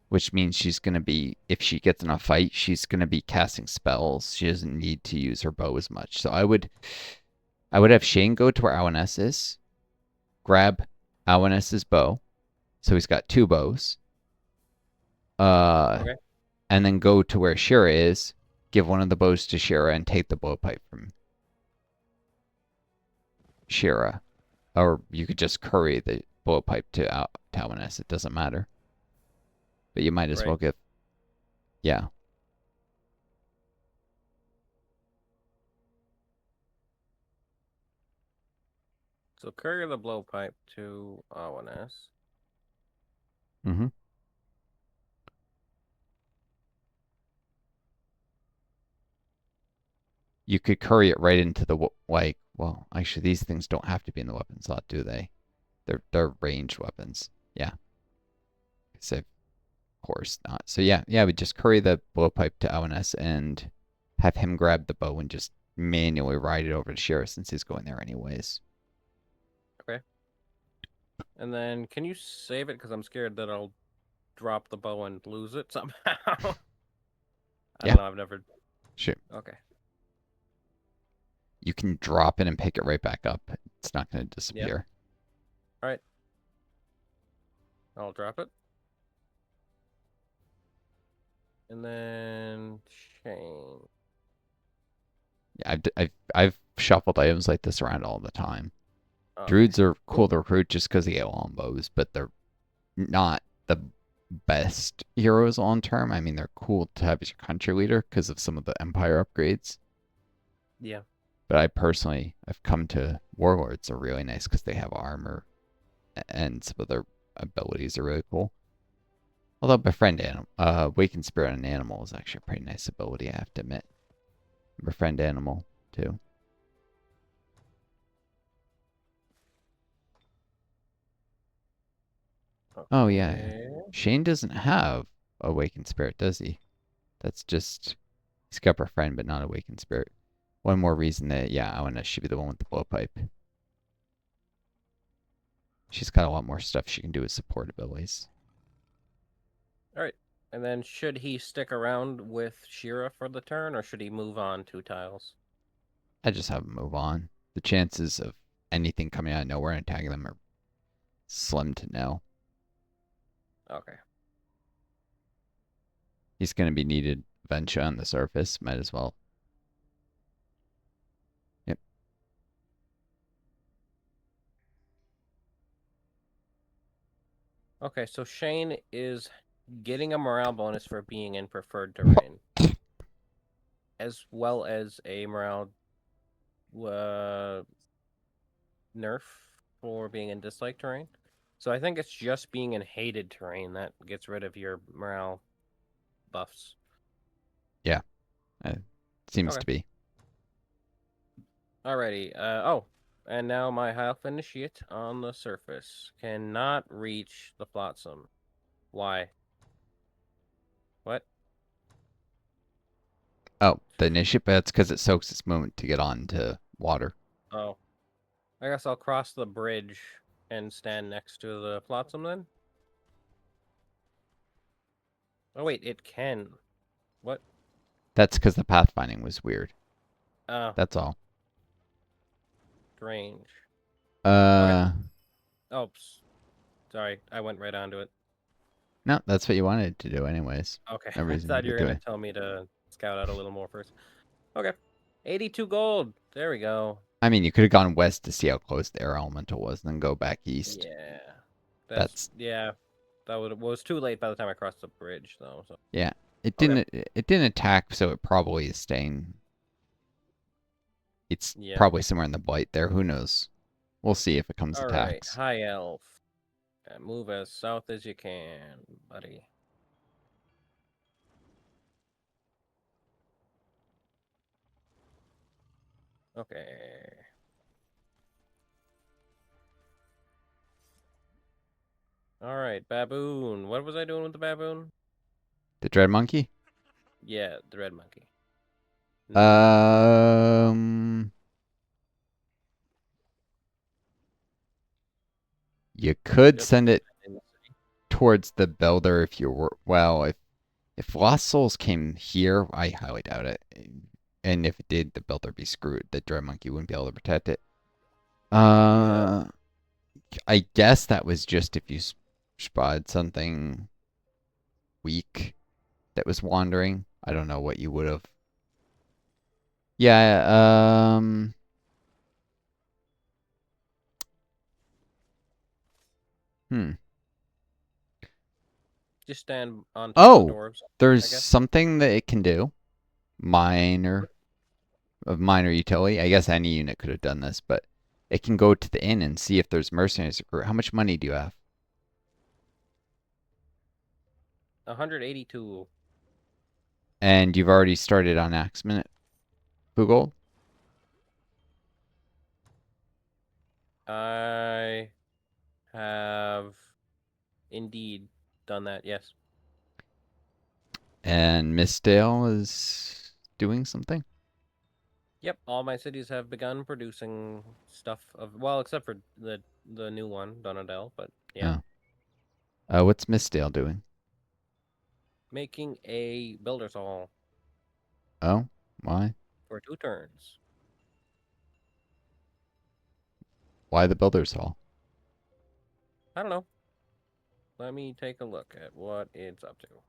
S1: Which means she's going to be, if she gets in a fight, she's going to be casting spells. She doesn't need to use her bow as much. So I would have Shane go to where Alaness is, grab Alaness's bow. So he's got two bows. Uh,
S2: Okay.
S1: and then go to where Shira is, give one of the bows to Shira, and take the blowpipe from Shira. Or you could just curry the blowpipe to Alaness. It doesn't matter. But you might as
S2: Right.
S1: well give, yeah.
S2: So courier the blowpipe to Awanas.
S1: Mm-hmm. You could curry it right into the like. Well, actually, these things don't have to be in the weapon slot, do they? They're ranged weapons. Yeah, so of course not. So yeah, we just curry the blowpipe to Awanes and have him grab the bow and just manually ride it over to Shira since he's going there anyways.
S2: Okay. And then can you save it? Because I'm scared that I'll drop the bow and lose it somehow. I
S1: Yeah,
S2: don't know. I've never.
S1: sure.
S2: Okay.
S1: You can drop it and pick it right back up. It's not going to
S2: Yep.
S1: disappear.
S2: All right. I'll drop it. And then Shane.
S1: Yeah, I've shuffled items like this around all the time.
S2: Okay.
S1: Druids are
S2: Cool.
S1: cool to recruit just because they get longbows, but they're not the best heroes long term. I mean, they're cool to have as your country leader because of some of the empire upgrades.
S2: Yeah.
S1: But I've come to warlords are really nice because they have armor and some of their abilities are really cool. Although befriend animal, awaken spirit on an animal is actually a pretty nice ability. I have to admit. Befriend animal too. Oh yeah,
S2: Okay.
S1: Shane doesn't have awaken spirit, does he? That's just he's got befriend but not awaken spirit. One more reason that yeah, Awana should be the one with the blowpipe. She's got a lot more stuff she can do with support abilities.
S2: All right. And then should he stick around with Shira for the turn, or should he move on 2 tiles?
S1: I just have him move on. The chances of anything coming out of nowhere and attacking them are slim to nil.
S2: Okay.
S1: He's going to be needed eventually on the surface. Might as well. Yep.
S2: Okay. So Shane is getting a morale bonus for being in preferred terrain, as well as a morale uh, nerf for being in dislike terrain. So I think it's just being in hated terrain that gets rid of your morale buffs.
S1: Yeah. It seems
S2: Okay.
S1: to be.
S2: Alrighty. Oh, and now my half initiate on the surface cannot reach the flotsam. Why? What?
S1: Oh, the initiative, that's because it soaks its movement to get onto water.
S2: Oh, I guess I'll cross the bridge and stand next to the flotsam then. Oh wait, it can. What?
S1: That's because the pathfinding was weird.
S2: Oh,
S1: That's all.
S2: strange. Okay.
S1: Uh,
S2: Oops. Sorry, I went right onto it.
S1: no, that's what you wanted to do anyways.
S2: Okay,
S1: No
S2: I
S1: reason to
S2: thought you
S1: get
S2: were
S1: to
S2: gonna
S1: it.
S2: tell me to scout out a little more first. Okay. 82 gold. There we go.
S1: I mean, you could have gone west to see how close the air elemental was, and then go back east.
S2: Yeah. That's
S1: That's
S2: yeah. That was too late by the time I crossed the bridge though. So
S1: yeah. It
S2: okay.
S1: didn't. It didn't attack, so it probably is staying. It's
S2: Yeah.
S1: probably somewhere in the blight there. Who knows? We'll see if it comes
S2: All right.
S1: attacks.
S2: High elf. Move as south as you can, buddy. Okay. All right, baboon. What was I doing with the baboon?
S1: The dread monkey.
S2: Yeah, the red monkey.
S1: Um, you could
S2: Just
S1: send it
S2: in the city.
S1: towards the builder if you were well. If Lost Souls came here, I highly doubt it. And if it did, the builder would be screwed. The dread monkey wouldn't be able to protect it.
S2: Yeah.
S1: Uh, I guess that was just if you spotted something weak that was wandering. I don't know what you would have. Yeah, hmm.
S2: Just stand on top of the
S1: Oh,
S2: dwarves,
S1: there's
S2: I guess.
S1: something that it can do. Minor, of minor utility. I guess any unit could have done this, but it can go to the inn and see if there's mercenaries. How much money do you have?
S2: 182.
S1: And you've already started on Axeman at Fugold?
S2: I have indeed done that. Yes.
S1: And Mistdale is doing something?
S2: Yep. All my cities have begun producing stuff of well, except for the new one, Donadel. But yeah,
S1: Oh. What's Mistdale doing?
S2: making a builder's hall
S1: Oh, why?
S2: for 2 turns.
S1: Why the Builder's Hall?
S2: I don't know. Let me take a look at what it's up to.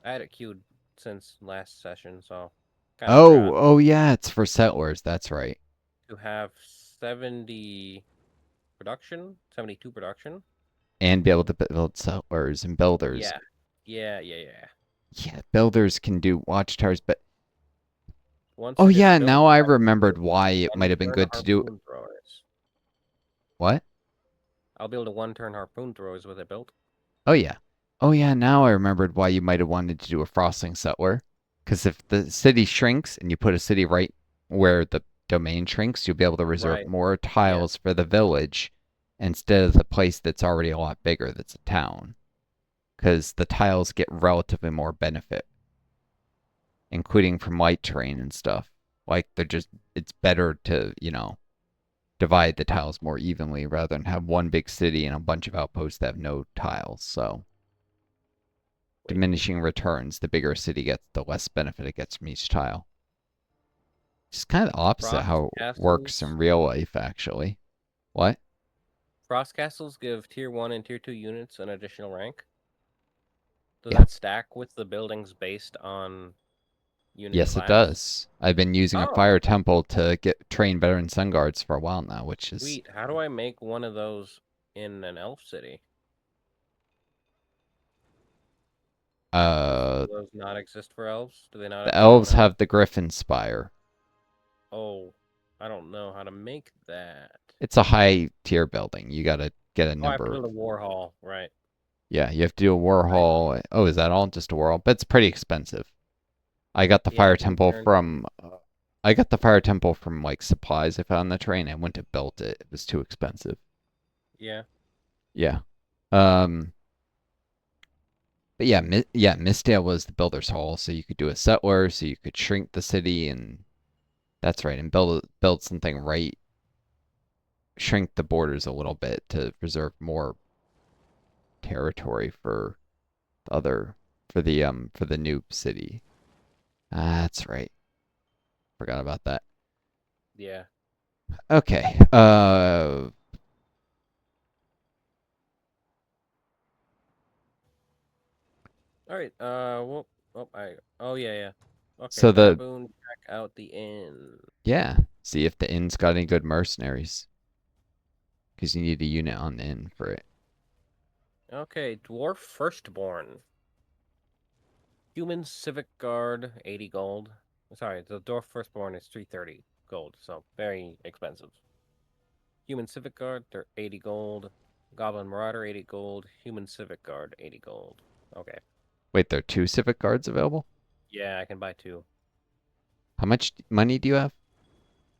S2: I had it queued since last session, so kind of
S1: Oh,
S2: forgot
S1: oh yeah, it's for settlers. That's right.
S2: to have 70 production, 72 production.
S1: And be able to build settlers and builders.
S2: Yeah. Yeah, yeah, yeah.
S1: Yeah, builders can do watchtowers, but
S2: Once
S1: oh
S2: it is
S1: yeah,
S2: built,
S1: now I
S2: I will build
S1: remembered why it might
S2: one
S1: have been
S2: turn
S1: good to do
S2: harpoon throwers.
S1: what?
S2: I'll build a 1 turn harpoon throwers with it built.
S1: Oh yeah. Oh yeah, now I remembered why you might have wanted to do a frosting settler. Because if the city shrinks and you put a city right where the domain shrinks, you'll be able to reserve
S2: Right.
S1: more
S2: Yeah.
S1: tiles for the village instead of the place that's already a lot bigger that's a town. Because the tiles get relatively more benefit, including from light terrain and stuff. Like they're just, it's better to, divide the tiles more evenly rather than have one big city and a bunch of outposts that have no tiles. So
S2: Wait.
S1: diminishing returns, the bigger a city gets, the less benefit it gets from each tile. It's kind of the opposite
S2: Frost
S1: how it works
S2: castles.
S1: in real life, actually. What?
S2: Frost castles give tier 1 and tier 2 units an additional rank. Does
S1: Yeah.
S2: that stack with the buildings based on unit
S1: Yes, it
S2: class?
S1: does. I've been using a
S2: Oh,
S1: fire temple to get train better in sun guards for a while now, which is
S2: sweet. How do I make one of those in an elf city?
S1: uh
S2: Do those not exist for elves? Do they not
S1: the
S2: have their own
S1: elves
S2: elf?
S1: have the griffin spire.
S2: Oh, I don't know how to make that.
S1: It's a high tier building. You gotta get a
S2: Oh, I have to
S1: number.
S2: build a war hall. Right.
S1: Yeah, you have to do a war
S2: Right.
S1: hall. Oh, is that all? Just a war hall? But it's pretty expensive. I got the
S2: Yeah,
S1: fire
S2: 8
S1: temple
S2: turns.
S1: from I got the fire temple from like supplies I found on the train. I went to build it. It was too expensive.
S2: Yeah.
S1: Yeah. Um. But yeah, yeah, Mistdale was the builder's hall, so you could do a settler, so you could shrink the city, and that's right, and build something right, shrink the borders a little bit to preserve more territory for the other for the new city. That's right. Forgot about that.
S2: Yeah.
S1: Okay.
S2: All right. Well, oh yeah, yeah. Okay,
S1: So the
S2: baboon, check out the inn.
S1: yeah, see if the inn's got any good mercenaries, because you need a unit on the inn for it.
S2: Okay, dwarf firstborn. Human civic guard, 80 gold. Sorry, the dwarf firstborn is 330 gold, so very expensive. Human civic guard, they're 80 gold. Goblin marauder, 80 gold. Human civic guard, 80 gold. Okay.
S1: Wait, there are two civic guards available?
S2: Yeah, I can buy two.
S1: How much money do you have?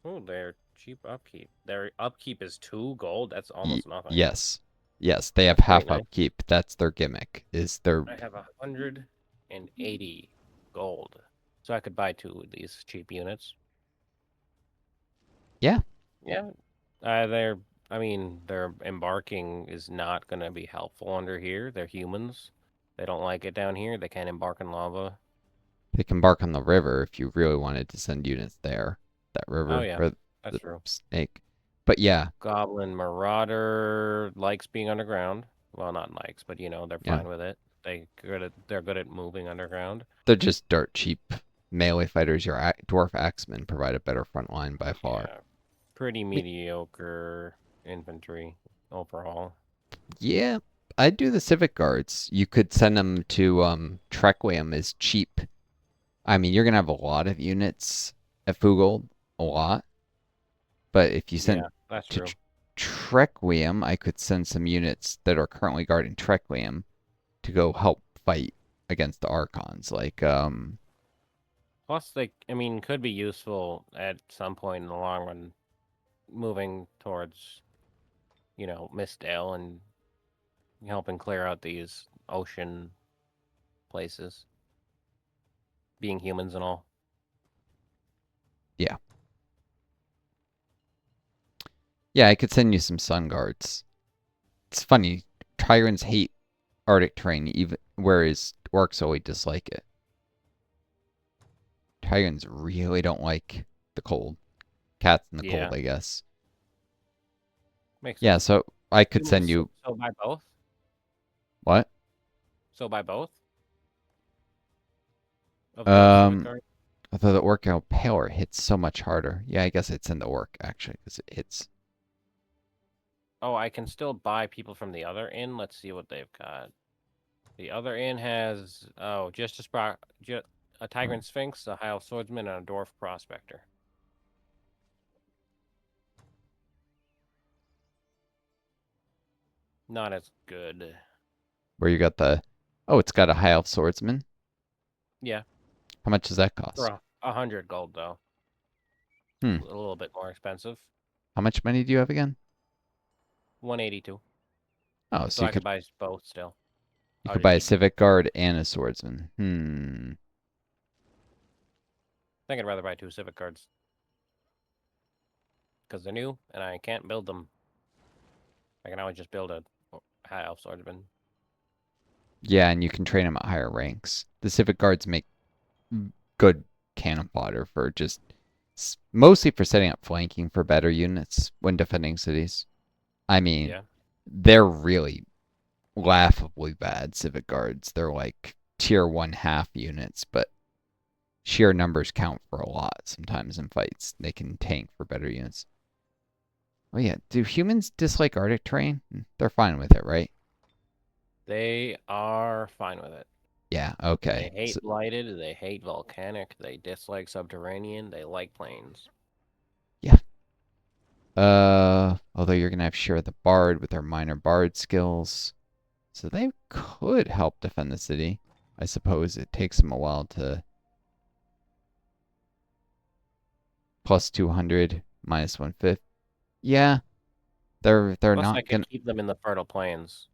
S2: Oh, they're cheap upkeep. Their upkeep is 2 gold. That's
S1: Y
S2: almost nothing.
S1: yes. Yes, they have
S2: That's pretty
S1: half
S2: nice.
S1: upkeep. That's their gimmick. Is their
S2: I have 180 gold. So I could buy two of these cheap units.
S1: yeah,
S2: Yeah. I mean, their embarking is not going to be helpful under here. They're humans. They don't like it down here. They can't embark in lava.
S1: they can bark on the river if you really wanted to send units there. That
S2: Oh,
S1: river
S2: yeah.
S1: or
S2: That's
S1: the
S2: true.
S1: snake. But yeah,
S2: Goblin Marauder likes being underground. Well, not likes, but they're
S1: yeah.
S2: fine with it. They're good at moving underground.
S1: They're just dirt cheap melee fighters. Your dwarf axemen provide a better front line by far.
S2: Yeah. Pretty
S1: I mean,
S2: mediocre infantry overall.
S1: yeah, I'd do the civic guards. You could send them to Trequium is cheap. I mean, you're gonna have a lot of units at Fugol, a lot. But if you sent
S2: Yeah, that's
S1: to
S2: true.
S1: Trequium, I could send some units that are currently guarding Trequium to go help fight against the Archons.
S2: Plus, I mean, could be useful at some point in the long run, moving towards, Mistdale and helping clear out these ocean places, being humans and all.
S1: yeah, yeah, I could send you some Sun Guards. It's funny, Tyrants hate Arctic terrain, even whereas orcs always dislike it. Tyrants really don't like the cold. Cats in the cold,
S2: Yeah,
S1: I guess.
S2: makes
S1: Yeah,
S2: sense.
S1: so I could send
S2: So,
S1: you
S2: so by both?
S1: what?
S2: So by both of those civic
S1: Um,
S2: guards?
S1: although the orc Impaler hits so much harder. Yeah, I guess I'd send the orc actually because it hits.
S2: Oh, I can still buy people from the other inn. Let's see what they've got. The other inn has a Tiger and Sphinx, a High Elf Swordsman, and a Dwarf Prospector. Not as good.
S1: Where you got the oh, it's got a high elf swordsman.
S2: Yeah,
S1: How much does that
S2: for
S1: cost?
S2: 100 gold though.
S1: Hmm.
S2: A little bit more expensive.
S1: How much money do you have again?
S2: 182.
S1: Oh,
S2: So
S1: so
S2: I could buy both still.
S1: you
S2: I'll
S1: could
S2: just
S1: buy a
S2: keep them.
S1: civic guard and a swordsman. Hmm.
S2: I think I'd rather buy two Civic cards because they're new and I can't build them. I can always just build a High Elf Swordsman.
S1: Yeah, and you can train them at higher ranks. The civic guards make good cannon fodder for just mostly for setting up flanking for better units when defending cities. I mean,
S2: Yeah.
S1: they're really laughably bad civic guards. They're like tier one half units, but sheer numbers count for a lot sometimes in fights. They can tank for better units. Oh yeah, do humans dislike Arctic terrain? They're fine with it, right?
S2: They are fine with it.
S1: Yeah,
S2: They
S1: okay. So,
S2: hate blighted, they hate volcanic, they dislike subterranean, they like plains.
S1: yeah. Although you're gonna have to share the bard with their minor bard skills. So they could help defend the city. I suppose it takes them a while to plus 200, minus 150. Yeah, they're
S2: Plus, I
S1: not
S2: could
S1: gonna.
S2: keep them in the fertile plains.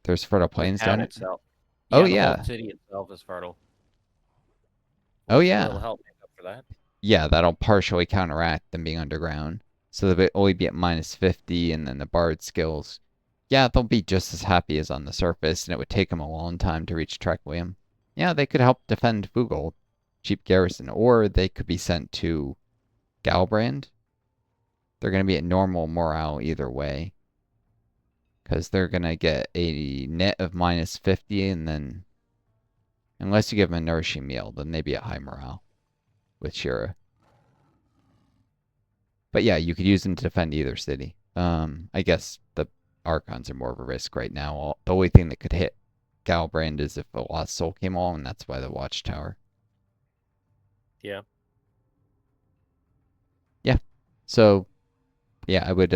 S1: There's fertile
S2: The
S1: plains down
S2: town
S1: it.
S2: itself.
S1: Oh
S2: Yeah, the whole
S1: yeah,
S2: city itself is fertile,
S1: oh
S2: which will
S1: yeah,
S2: help make up for that.
S1: yeah. That'll partially counteract them being underground. So they'll only be at minus 50, and then the bard skills. Yeah, they'll be just as happy as on the surface, and it would take them a long time to reach Trek William. Yeah, they could help defend Vogel, cheap garrison, or they could be sent to Galbrand. They're going to be at normal morale either way, because they're going to get a net of minus 50, and then, unless you give them a nourishing meal, then they'd be at high morale with Shira. But yeah, you could use them to defend either city. I guess the Archons are more of a risk right now. The only thing that could hit Galbrand is if a Lost Soul came along, and that's why the Watchtower.
S2: Yeah.
S1: Yeah. So yeah, I would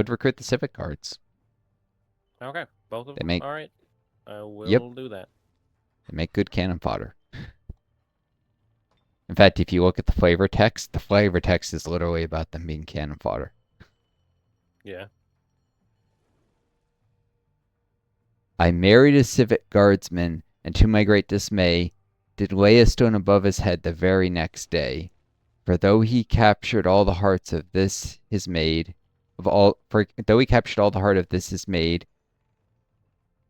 S1: recruit the Civic Guards.
S2: Okay. Both of
S1: They
S2: them.
S1: make
S2: All right. I
S1: Yep,
S2: will do that.
S1: they make good cannon fodder. In fact, if you look at the flavor text is literally about them being cannon fodder.
S2: Yeah.
S1: I married a civic guardsman, and to my great dismay, did lay a stone above his head the very next day. For though he captured all the hearts of this his maid, though he captured all the heart of this his maid,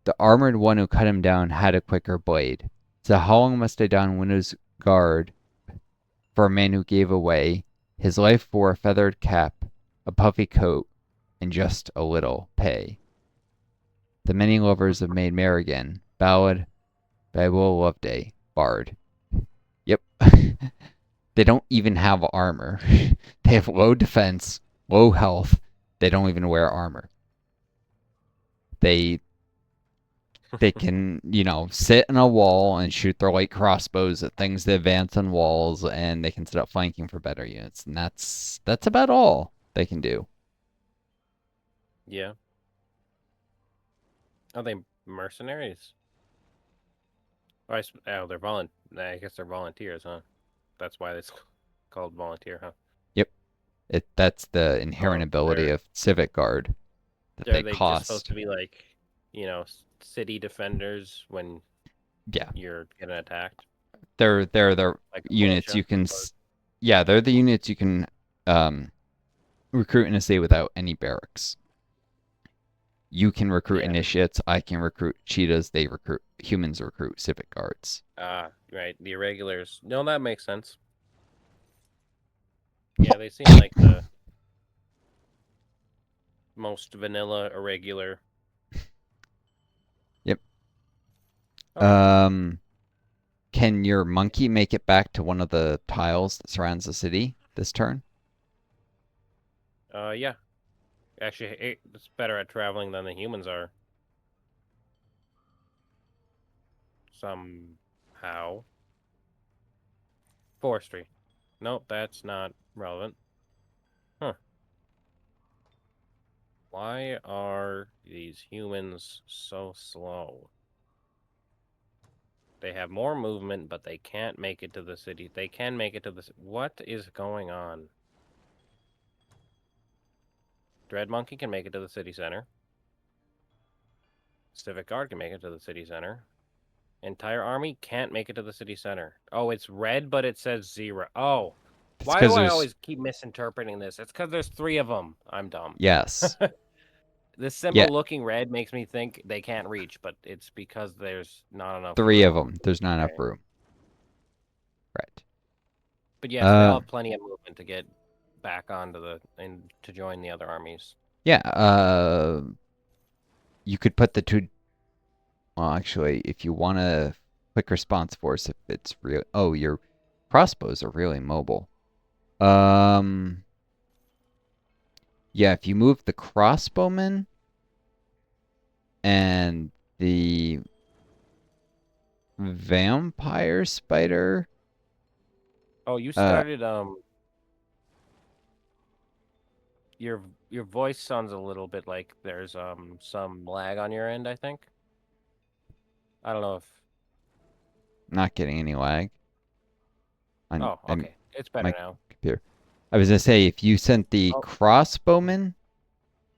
S1: the armored one who cut him down had a quicker blade. So how long must I don Window's guard for a man who gave away his life for a feathered cap, a puffy coat, and just a little pay? The many lovers of Maid Marigan, ballad by Will Loveday, bard. Yep. They don't even have armor. They have low defense, low health. They don't even wear armor. They they can, sit in a wall and shoot their light crossbows at things that advance on walls, and they can set up flanking for better units. And that's about all they can do.
S2: Yeah. Are they mercenaries? Oh, they're I guess they're volunteers, huh? That's why it's called volunteer, huh?
S1: Yep. That's the inherent
S2: Oh,
S1: ability of Civic Guard that
S2: are
S1: they
S2: they just supposed
S1: cost.
S2: to be like, city defenders when
S1: Yeah,
S2: you're getting attacked,
S1: they're the
S2: like a
S1: units
S2: militia?
S1: you can. Yeah, they're the units you can um, recruit in a city without any barracks. You can recruit
S2: Yeah.
S1: initiates. I can recruit cheetahs. They recruit humans. Recruit civic guards.
S2: Right. The irregulars. No, that makes sense. Yeah, they seem like the most vanilla irregular.
S1: Yep.
S2: Okay.
S1: Can your monkey make it back to one of the tiles that surrounds the city this turn?
S2: Yeah. Actually, it's better at traveling than the humans are. Somehow. Forestry. Nope, that's not relevant. Huh. Why are these humans so slow? They have more movement, but they can't make it to the city. They can make it to the... What is going on? Dread Monkey can make it to the city center. Civic Guard can make it to the city center. Entire army can't make it to the city center. Oh, it's red, but it says 0. Oh,
S1: It's
S2: why do
S1: because
S2: I
S1: there's
S2: always keep misinterpreting this? It's because there's 3 of them. I'm dumb.
S1: yes,
S2: This
S1: yeah,
S2: symbol looking red makes me think they can't reach, but it's because there's not enough
S1: 3 of
S2: room.
S1: them. There's not enough
S2: Okay.
S1: room. Right.
S2: But yes, they'll
S1: Uh,
S2: have plenty of movement to get back onto and to join the other armies.
S1: yeah. You could put the two. Well, actually, if you want a quick response force, if it's real. Oh, your crossbows are really mobile. Um, yeah, if you move the crossbowmen and the vampire spider,
S2: Oh, you
S1: uh,
S2: started your your voice sounds a little bit like there's some lag on your end, I think. I don't know if
S1: not getting any lag. on
S2: Oh, okay. It's better
S1: my
S2: now.
S1: computer. I was gonna say if you sent the
S2: Oh,
S1: crossbowman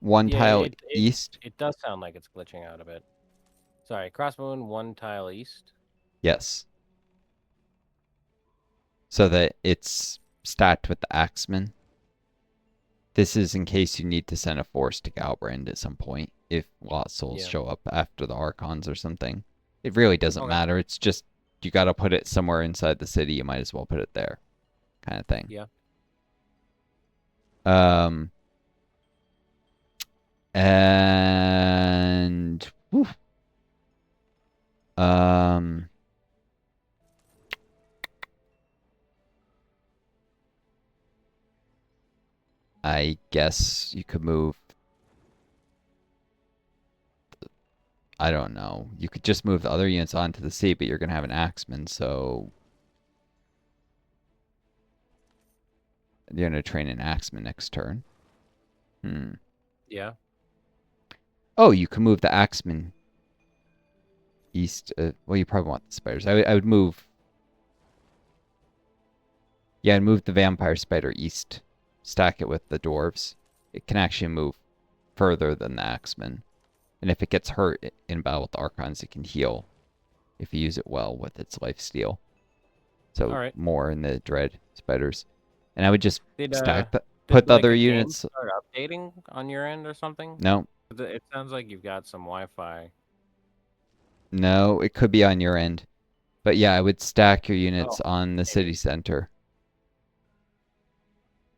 S1: one
S2: yeah,
S1: tile
S2: it
S1: east,
S2: it does sound like it's glitching out a bit. Sorry, crossbowman 1 tile east.
S1: yes, so that it's stacked with the axeman. This is in case you need to send a force to Galbrand at some point if Lost Souls
S2: Yeah.
S1: show up after the Archons or something. It really doesn't
S2: Okay.
S1: matter. It's just you got to put it somewhere inside the city. You might as well put it there, kind of thing.
S2: Yeah.
S1: Um, and whew, um, I guess you could move. I don't know. You could just move the other units onto the sea, but you're gonna have an axeman, so you're gonna train an axeman next turn. Hmm.
S2: Yeah.
S1: Oh, you can move the axeman east. Well, you probably want the spiders. I would move. Yeah, I'd move the vampire spider east. Stack it with the dwarves. It can actually move further than the axeman. And if it gets hurt in battle with the archons, it can heal if you use it well with its life steal.
S2: All
S1: So
S2: right.
S1: more in the dread spiders. And I would just
S2: Did
S1: stack the
S2: did
S1: put the
S2: like
S1: other
S2: a game
S1: units.
S2: start updating on your end or something?
S1: No,
S2: It sounds like you've got some Wi-Fi.
S1: no, it could be on your end. But yeah, I would stack your units
S2: Oh,
S1: on the
S2: maybe.
S1: city center.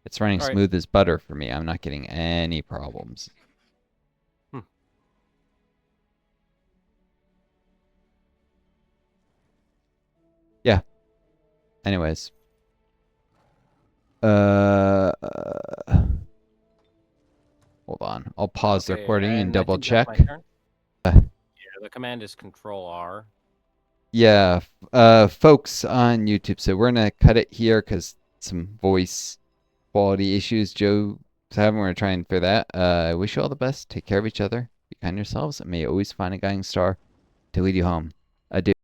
S1: It's running
S2: All right.
S1: smooth as butter for me. I'm not getting any problems.
S2: Hmm.
S1: Yeah. Anyways. Hold on. I'll pause the
S2: Okay,
S1: recording and
S2: and I
S1: double
S2: think that's my
S1: check.
S2: turn.
S1: Uh,
S2: Yeah, the command is Control R.
S1: yeah. Folks on YouTube, so we're gonna cut it here because some voice quality issues Joe's having. We're gonna try and figure that. I wish you all the best. Take care of each other. Be kind to yourselves, and may you always find a guiding star to lead you home. Adieu.